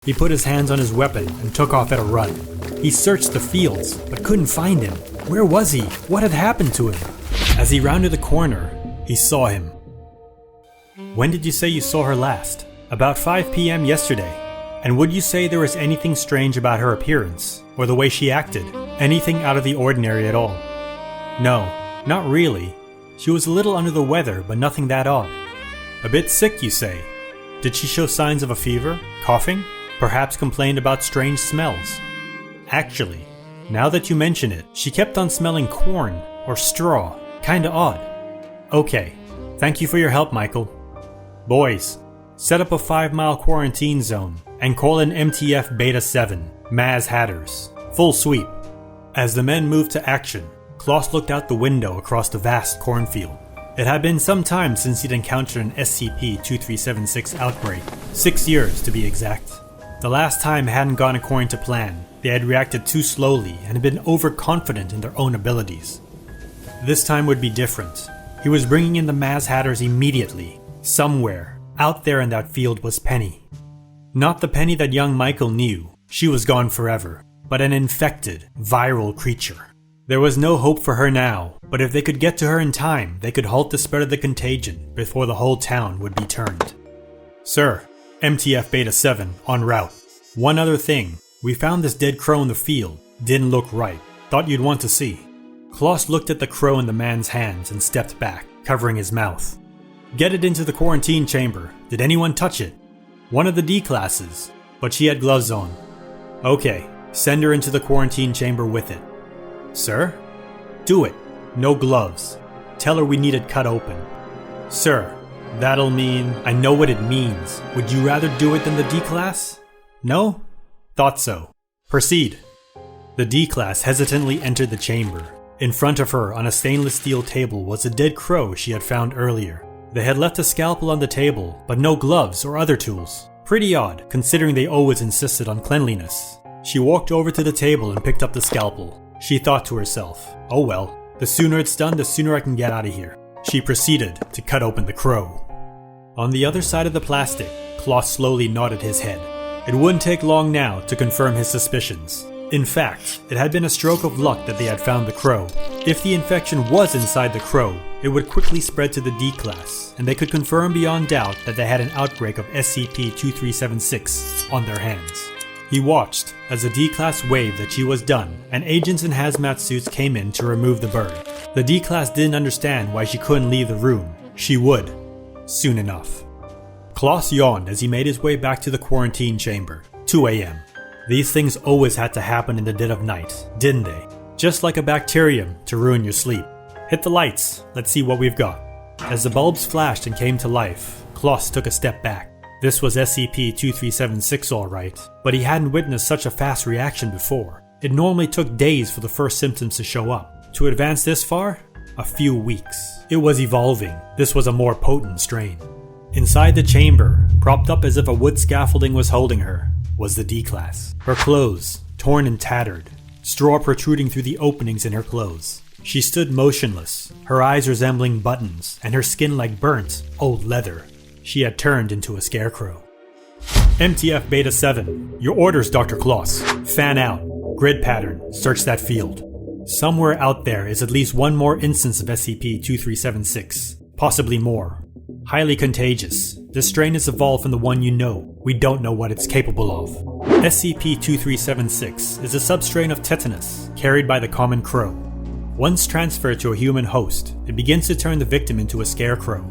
He put his hands on his weapon and took off at a run. He searched the fields, but couldn't find him. Where was he? What had happened to him? As he rounded the corner, he saw him. When did you say you saw her last? About 5 p.m. yesterday. And would you say there was anything strange about her appearance, or the way she acted? Anything out of the ordinary at all? No, not really. She was a little under the weather, but nothing that odd. A bit sick, you say? Did she show signs of a fever? Coughing? Perhaps complained about strange smells? Actually, now that you mention it, she kept on smelling corn or straw. Kinda odd. Okay, thank you for your help, Michael. Boys, set up a 5-mile quarantine zone and call in MTF Beta 7, Maz Hatters. Full sweep. As the men moved to action, Kloss looked out the window across the vast cornfield. It had been some time since he'd encountered an SCP-2376 outbreak, 6 years to be exact. The last time hadn't gone according to plan. They had reacted too slowly and had been overconfident in their own abilities. This time would be different. He was bringing in the Maz Hatters immediately. Somewhere, out there in that field was Penny. Not the Penny that young Michael knew. She was gone forever. But an infected, viral creature. There was no hope for her now, but if they could get to her in time, they could halt the spread of the contagion before the whole town would be turned. Sir, MTF Beta 7, en route. One other thing, we found this dead crow in the field. Didn't look right. Thought you'd want to see. Kloss looked at the crow in the man's hands and stepped back, covering his mouth. Get it into the quarantine chamber. Did anyone touch it? One of the D classes, but she had gloves on. Okay, send her into the quarantine chamber with it. Sir? Do it. No gloves. Tell her we need it cut open. Sir, that'll mean... I know what it means. Would you rather do it than the D class? No? Thought so. Proceed. The D class hesitantly entered the chamber. In front of her on a stainless steel table was a dead crow she had found earlier. They had left a scalpel on the table, but no gloves or other tools. Pretty odd, considering they always insisted on cleanliness. She walked over to the table and picked up the scalpel. She thought to herself, oh well, the sooner it's done, the sooner I can get out of here. She proceeded to cut open the crow. On the other side of the plastic, Kloss slowly nodded his head. It wouldn't take long now to confirm his suspicions. In fact, it had been a stroke of luck that they had found the crow. If the infection was inside the crow, it would quickly spread to the D class, and they could confirm beyond doubt that they had an outbreak of SCP-2376 on their hands. He watched as the D class waved that she was done, and agents in hazmat suits came in to remove the bird. The D class didn't understand why she couldn't leave the room. She would, soon enough. Kloss yawned as he made his way back to the quarantine chamber. 2 a.m. These things always had to happen in the dead of night, didn't they? Just like a bacterium to ruin your sleep. Hit the lights, let's see what we've got. As the bulbs flashed and came to life, Kloss took a step back. This was SCP-2376 alright, but he hadn't witnessed such a fast reaction before. It normally took days for the first symptoms to show up. To advance this far? A few weeks. It was evolving. This was a more potent strain. Inside the chamber, propped up as if a wood scaffolding was holding her, was the D-Class. Her clothes, torn and tattered, straw protruding through the openings in her clothes. She stood motionless, her eyes resembling buttons, and her skin like burnt, old leather. She had turned into a scarecrow. MTF Beta 7, your orders, Dr. Kloss. Fan out. Grid pattern. Search that field. Somewhere out there is at least one more instance of SCP-2376. Possibly more. Highly contagious. This strain is evolved from the one you know. We don't know what it's capable of. SCP-2376 is a substrain of tetanus, carried by the common crow. Once transferred to a human host, it begins to turn the victim into a scarecrow.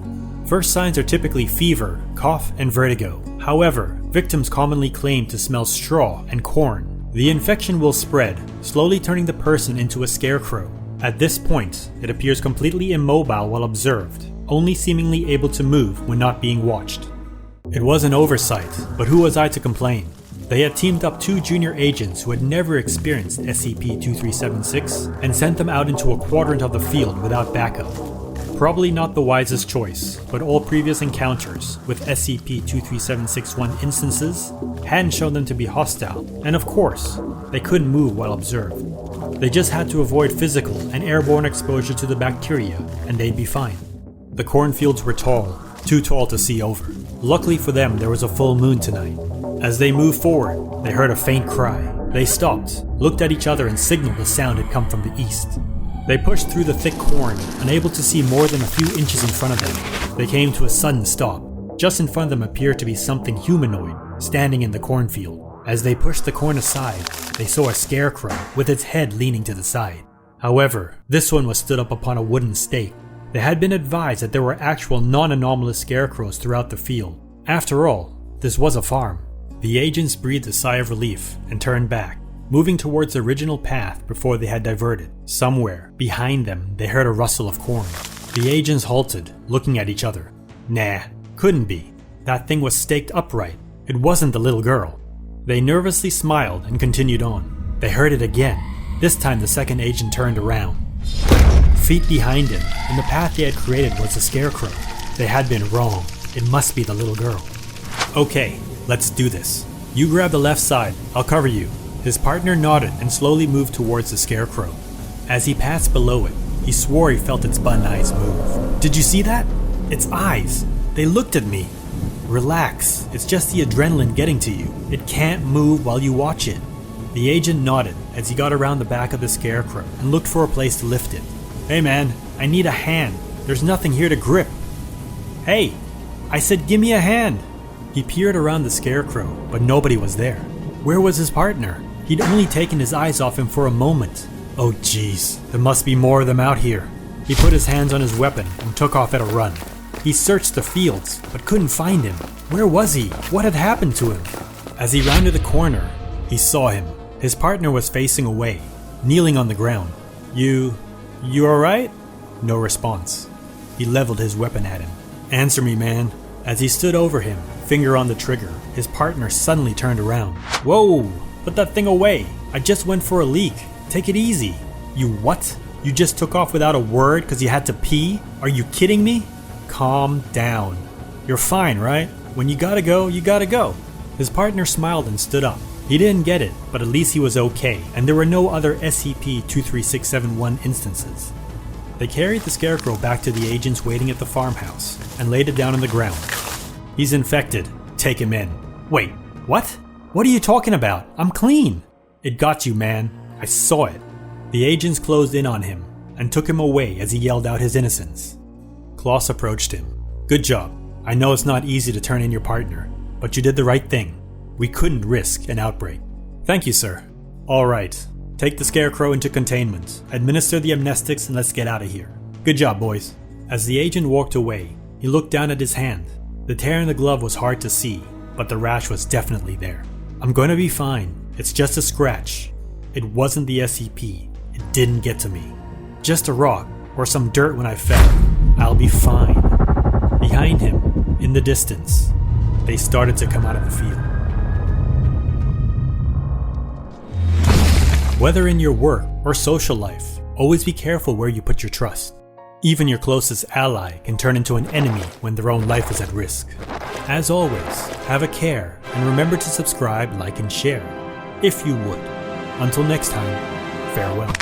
First signs are typically fever, cough, and vertigo. However, victims commonly claim to smell straw and corn. The infection will spread, slowly turning the person into a scarecrow. At this point, it appears completely immobile while observed, only seemingly able to move when not being watched. It was an oversight, but who was I to complain? They had teamed up 2 junior agents who had never experienced SCP-2376 and sent them out into a quadrant of the field without backup. Probably not the wisest choice, but all previous encounters with SCP-23761 instances hadn't shown them to be hostile, and of course, they couldn't move while observed. They just had to avoid physical and airborne exposure to the bacteria, and they'd be fine. The cornfields were tall, too tall to see over. Luckily for them, there was a full moon tonight. As they moved forward, they heard a faint cry. They stopped, looked at each other and signaled the sound had come from the east. They pushed through the thick corn, unable to see more than a few inches in front of them. They came to a sudden stop. Just in front of them appeared to be something humanoid, standing in the cornfield. As they pushed the corn aside, they saw a scarecrow with its head leaning to the side. However, this one was stood up upon a wooden stake. They had been advised that there were actual non-anomalous scarecrows throughout the field. After all, this was a farm. The agents breathed a sigh of relief and turned back, moving towards the original path before they had diverted. Somewhere, behind them, they heard a rustle of corn. The agents halted, looking at each other. Nah, couldn't be. That thing was staked upright. It wasn't the little girl. They nervously smiled and continued on. They heard it again. This time the second agent turned around. Feet behind him, and the path they had created was the scarecrow. They had been wrong. It must be the little girl. Okay, let's do this. You grab the left side, I'll cover you. His partner nodded and slowly moved towards the scarecrow. As he passed below it, he swore he felt its bun eyes move. Did you see that? Its eyes. They looked at me. Relax, it's just the adrenaline getting to you. It can't move while you watch it. The agent nodded as he got around the back of the scarecrow and looked for a place to lift it. Hey man, I need a hand. There's nothing here to grip. Hey, I said give me a hand. He peered around the scarecrow, but nobody was there. Where was his partner? He'd only taken his eyes off him for a moment. Oh jeez, there must be more of them out here. He put his hands on his weapon and took off at a run. He searched the fields, but couldn't find him. Where was he? What had happened to him? As he rounded the corner, he saw him. His partner was facing away, kneeling on the ground. You alright? No response. He leveled his weapon at him. Answer me, man. As he stood over him, finger on the trigger, his partner suddenly turned around. Whoa! Put that thing away. I just went for a leak. Take it easy. You what? You just took off without a word because you had to pee? Are you kidding me? Calm down. You're fine, right? When you gotta go, you gotta go. His partner smiled and stood up. He didn't get it, but at least he was okay, and there were no other SCP-2376 instances. They carried the scarecrow back to the agents waiting at the farmhouse, and laid it down on the ground. He's infected. Take him in. Wait, what? What are you talking about? I'm clean. It got you, man. I saw it. The agents closed in on him, and took him away as he yelled out his innocence. Kloss approached him. Good job. I know it's not easy to turn in your partner, but you did the right thing. We couldn't risk an outbreak. Thank you, sir. Alright, take the scarecrow into containment, administer the amnestics, and let's get out of here. Good job, boys. As the agent walked away, he looked down at his hand. The tear in the glove was hard to see, but the rash was definitely there. I'm gonna be fine. It's just a scratch. It wasn't the SCP. It didn't get to me. Just a rock, or some dirt when I fell. I'll be fine. Behind him, in the distance, they started to come out of the field. Whether in your work or social life, always be careful where you put your trust. Even your closest ally can turn into an enemy when their own life is at risk. As always, have a care and remember to subscribe, like, and share, if you would. Until next time, farewell.